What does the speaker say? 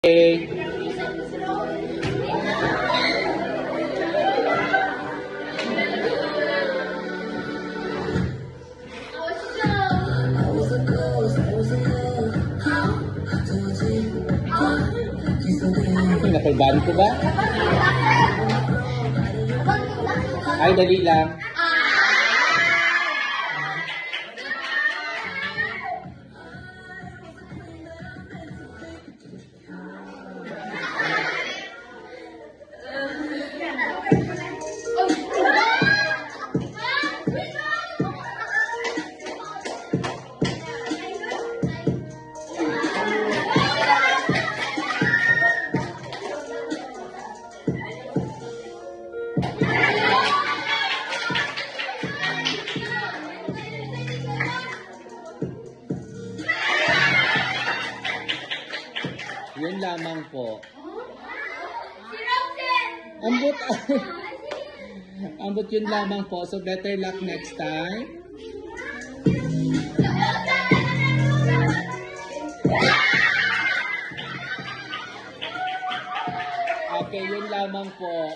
Napalbaan ko ba? Ay, dali lang. Yun lamang po. Ambot. Ambot yun lamang po. So better luck next time. Okay, yun lamang po.